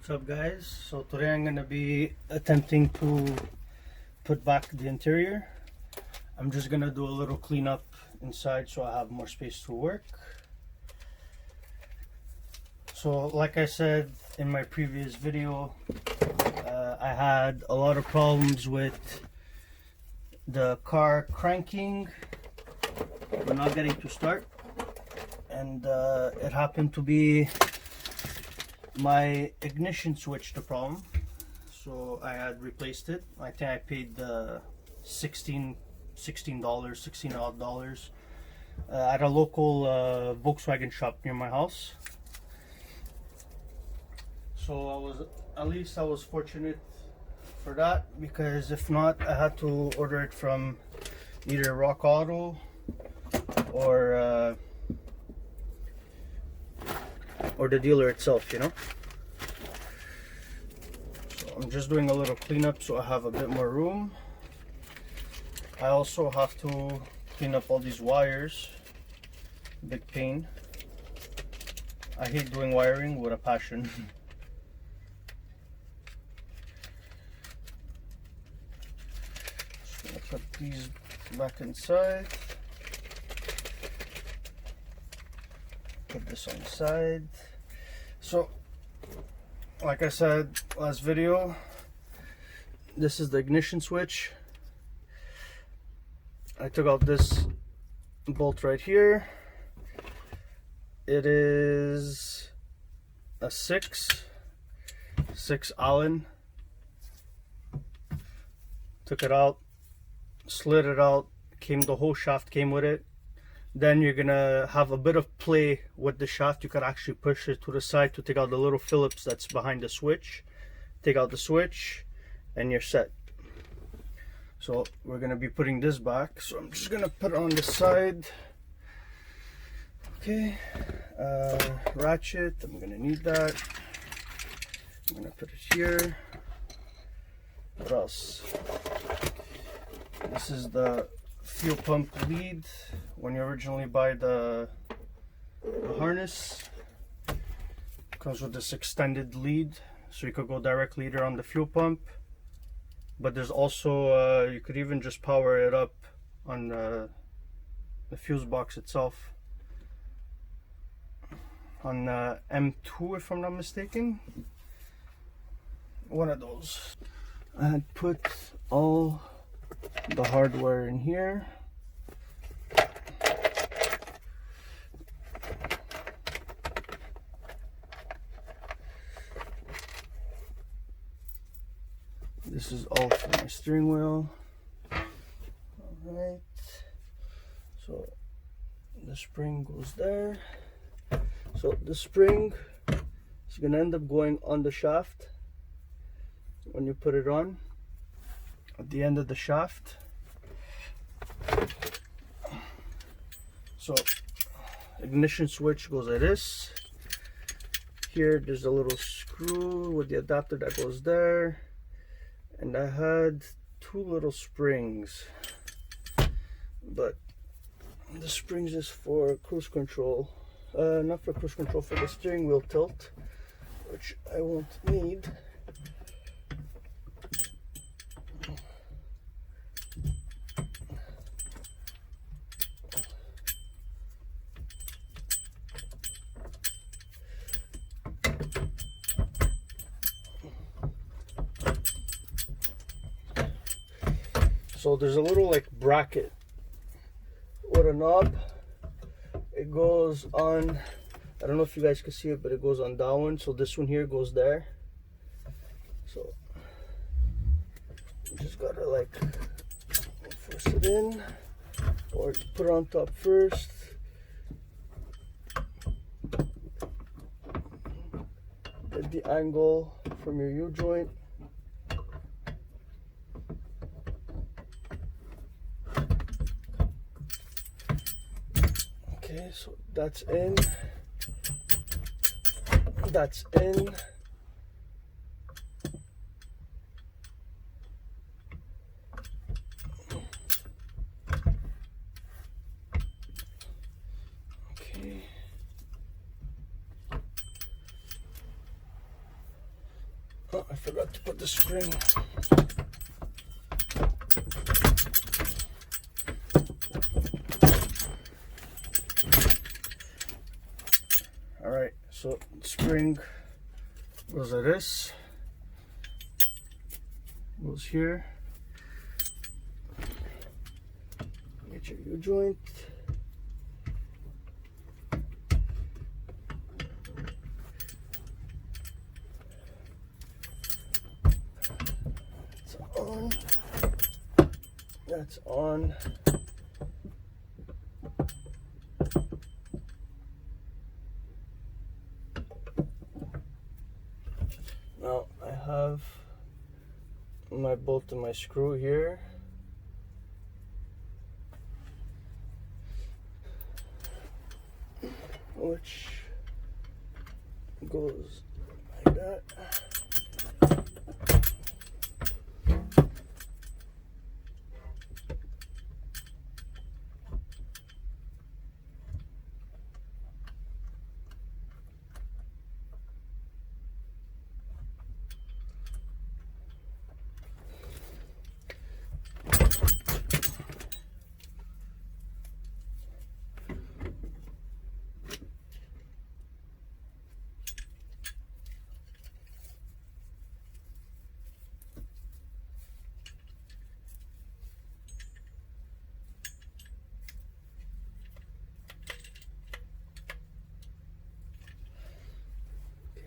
What's up, guys? So today I'm gonna be attempting to put back the interior. I'm just gonna do a little cleanup inside so I have more space to work. So like I said in my previous video, I had a lot of problems with the car cranking but not getting to start, and it happened to be my ignition switch the problem. So I had replaced it. I think I paid $16 odd dollars at a local Volkswagen shop near my house. So I was fortunate for that, because if not, I had to order it from either Rock Auto or the dealer itself, you know. So I'm just doing a little cleanup so I have a bit more room. I also have to clean up all these wires. Big pain. I hate doing wiring with a passion. Just gonna put these back inside. Put this on the side. So like I said last video, this is the ignition switch. I took out this bolt right here. It is a 6 Allen. Took it out, slid it out, the whole shaft came with it. Then you're gonna have a bit of play with the shaft. You can actually push it to the side to take out the little Phillips that's behind the switch. Take out the switch and you're set. So we're gonna be putting this back. So I'm just gonna put it on the side. Okay, ratchet, I'm gonna need that. I'm gonna put it here. What else? This is the fuel pump lead. When you originally buy the harness, it comes with this extended lead, so you could go directly either on the fuel pump, but there's also you could even just power it up on the fuse box itself, on M2 if I'm not mistaken. One of those. I had put all the hardware in here. This is all for my steering wheel. Alright, so the spring goes there. So the spring is going to end up going on the shaft when you put it on, at the end of the shaft. So ignition switch goes like this. Here there's a little screw with the adapter that goes there. And I had two little springs, but the springs is for cruise control, not for cruise control, for the steering wheel tilt, which I won't need. So there's a little like bracket with a knob. It goes on, I don't know if you guys can see it, but it goes on that one. So this one here goes there. So you just gotta like force it in, or put it on top first. Get the angle from your U-joint. Okay, so that's in. That's in. Oh, I forgot to put the spring. Alright, so spring goes like this. Goes here. Get your U-joint. It's on. That's on. Now I have my bolt and my screw here. Which goes like that.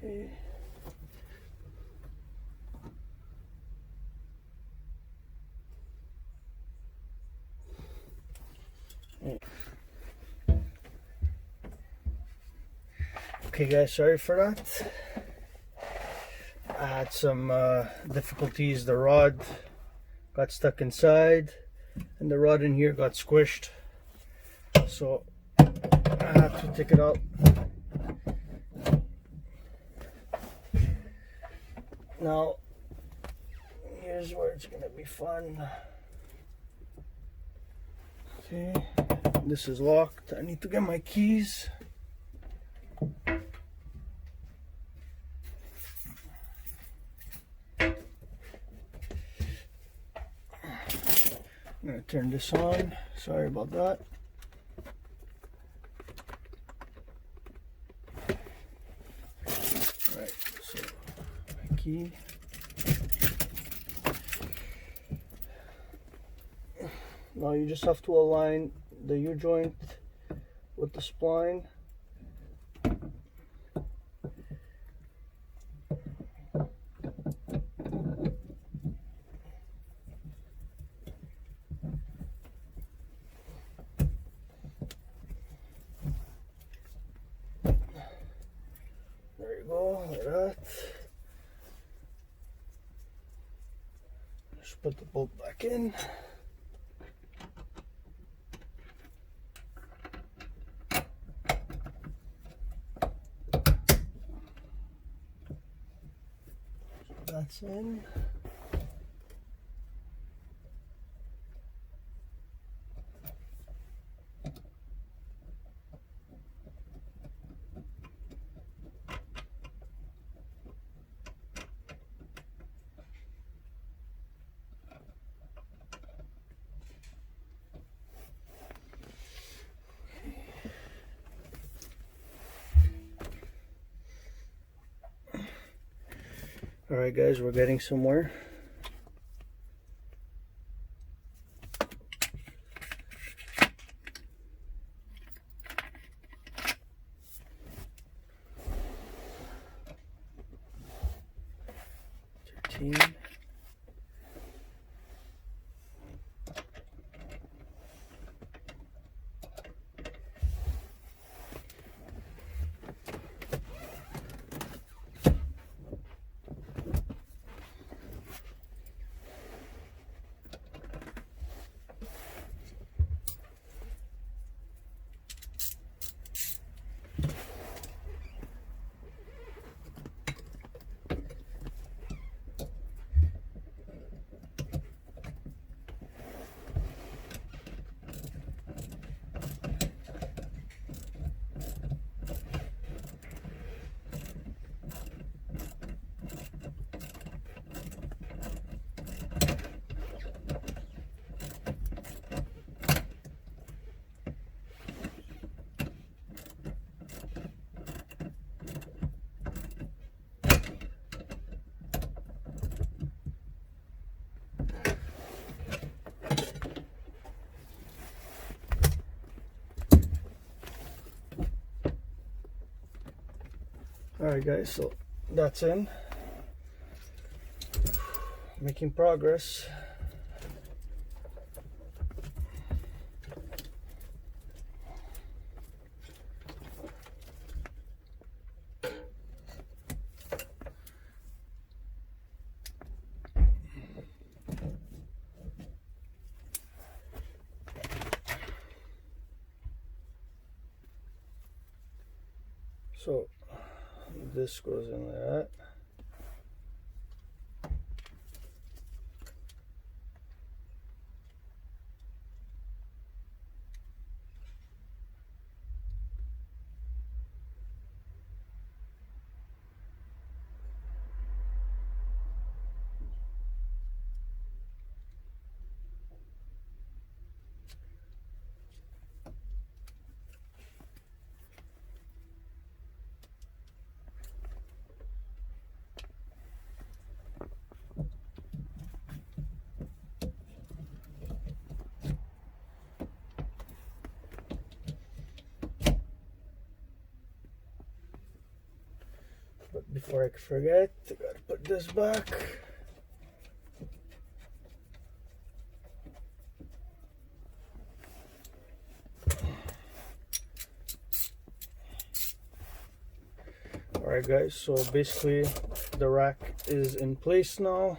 Okay. Okay guys, sorry for that. I had some difficulties. The rod got stuck inside and the rod in here got squished, so I had to take it out. Now here's where it's gonna be fun. Okay, this is locked. I need to get my keys. I'm gonna turn this on. Sorry about that. Alright, so my key. Now you just have to align the U-joint with the spline. There you go, like that. Just put the bolt back in. That's in. Alright guys, we're getting somewhere. Alright guys, so that's in. Making progress. So this goes in like that. But before I forget, I gotta put this back. Alright guys, so basically the rack is in place now.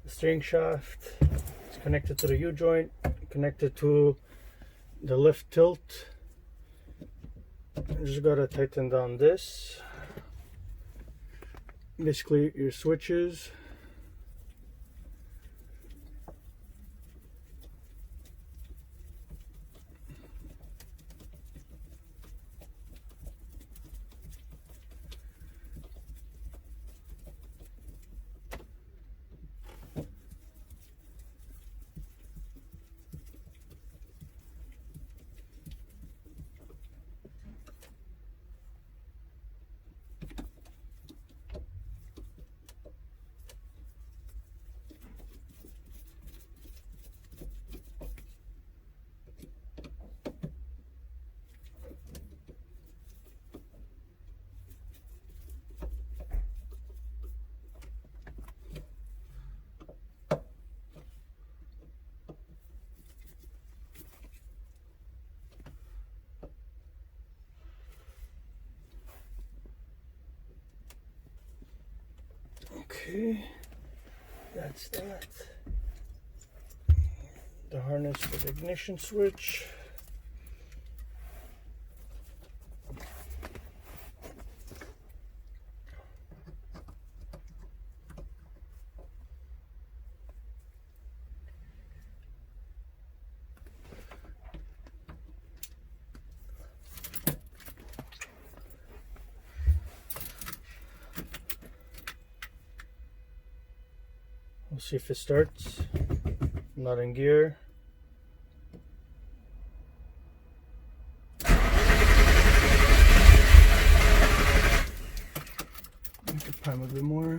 The steering shaft is connected to the U-joint, connected to the lift tilt. I just gotta tighten down this. Basically your switches. Okay, that's that. The harness for the ignition switch. We'll see if it starts. Not in gear. Make it prime a bit more.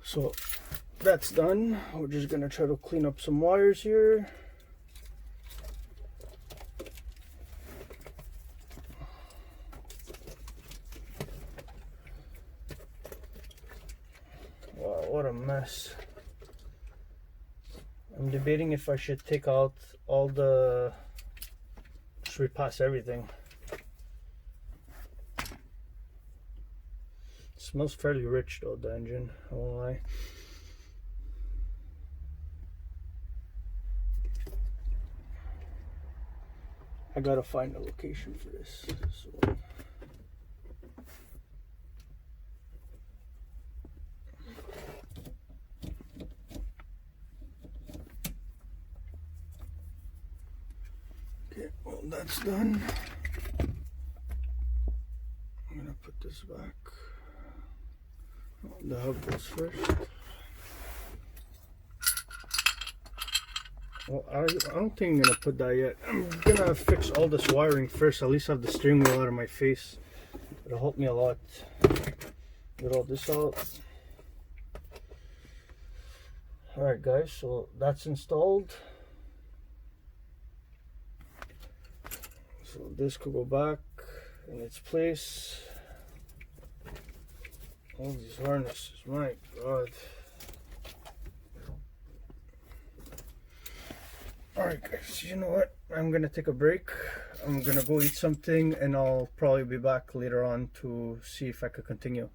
So that's done. We're just gonna try to clean up some wires here. Wow, what a mess. I'm debating if I should take out all the, just repass everything. smells fairly rich though, the engine, I won't lie. I gotta find a location for this. So. Okay, well that's done. I'm gonna put this back. Oh, the hub goes first. Well, I don't think I'm gonna put that yet. I'm gonna fix all this wiring first. At least have the steering wheel out of my face. It'll help me a lot. Get all this out. Alright guys, so that's installed. So this could go back in its place. All these harnesses, my god. Alright guys, you know what? I'm gonna take a break. I'm gonna go eat something and I'll probably be back later on to see if I could continue.